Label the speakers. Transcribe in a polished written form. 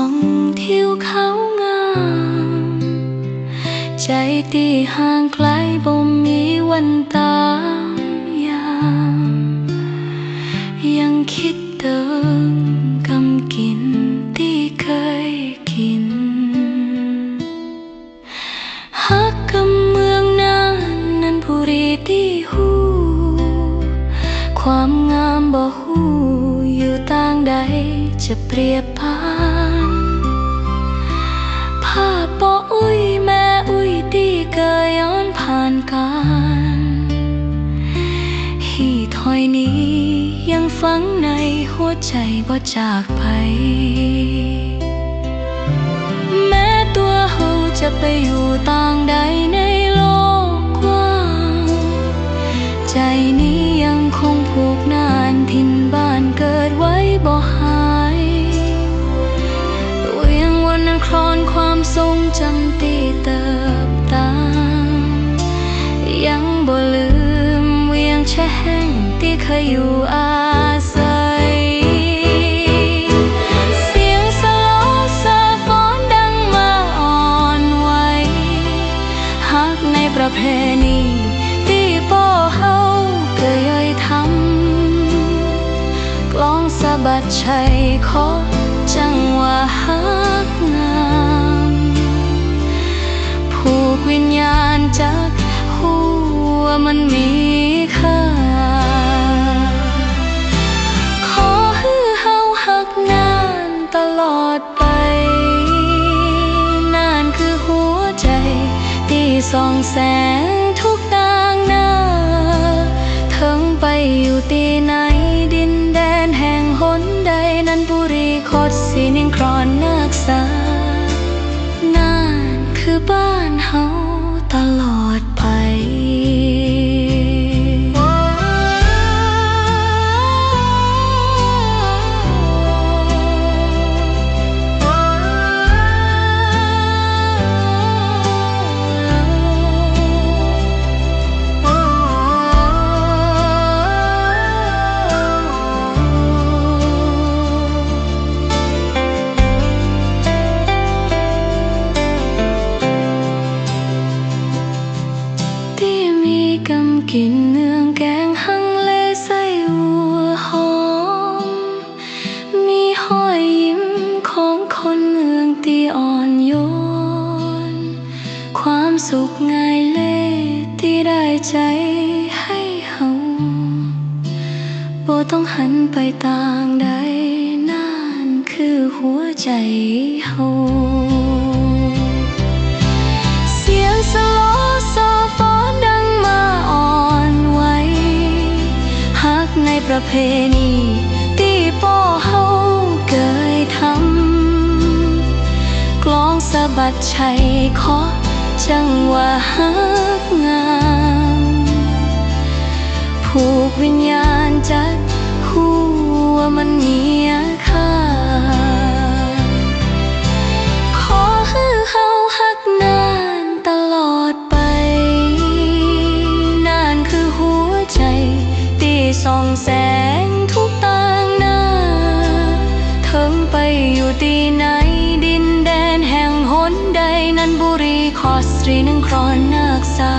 Speaker 1: องทิวเขางามใจที่ห่างไกลบ่มีวันตายามยังคิดเติมกำกินที่เคยกินฮักกับเมืองนั้นบุรีที่หูความงามบ่หูอยู่ต่างใดจะเปรียบพานภาพบ่อุ้ยแม่อุ้ยที่เกยย้อนผ่านการหีถอยนี้ยังฝังในหัวใจบ่จากไปแม้ตัวเฮาจะไปอยู่ต่างใดในโลกกว้างใจนี้ยังคงผูกนานถิ่นบ้านเกิดไว้บ่หายเวียงวันนั้นคลอนความทรงจำที่เติบตามยังบ่ลืมเวียงแช่แห้งที่เคยอยู่อาศัยเสียงสะล้อสะฟ้อนดังมาอ่อนไหวฮักในประเพณีที่ป่อเฮาเคยทำกลองสะบัดชัยขอจังว่าฮักงามผูกวิญญาณจากหัวมันมีค่าขอให้เฮาฮักนานตลอดไปนานคือหัวใจที่ส่องแสงทุกต่างหน้าถึงไปอยู่ที่ไหนดินแดนแห่งหนใดนั้นบุรีคดสีนิ่งครอนนักษานานคือบ้านเฮาตลอดไปกินเนื้อแกงฮังเลใส่หัวหอมมีหอยยิ้มของคนเมืองที่อ่อนโยนความสุขง่ายเล่ที่ได้ใจให้เฮาบ่ต้องหันไปต่างใดนั่นคือหัวใจเฮาเสียงสะล้อสะฟ้อนดังมาอ่อนไหวฮักในประเพณีที่ป่อเฮาเคยทำกลองสะบัดชัยขอจังว่าฮักงามผูกวิญญาณจากหัวมันมีค่าขอให้เฮาฮักนานตลอดไปนานคือหัวใจที่ส่องแสงทุกต่างหน้าถึงไปอยู่ที่ไหนดินแดนแห่งหนใดนั้นบุรีขอสตรีนึงครอนนักษา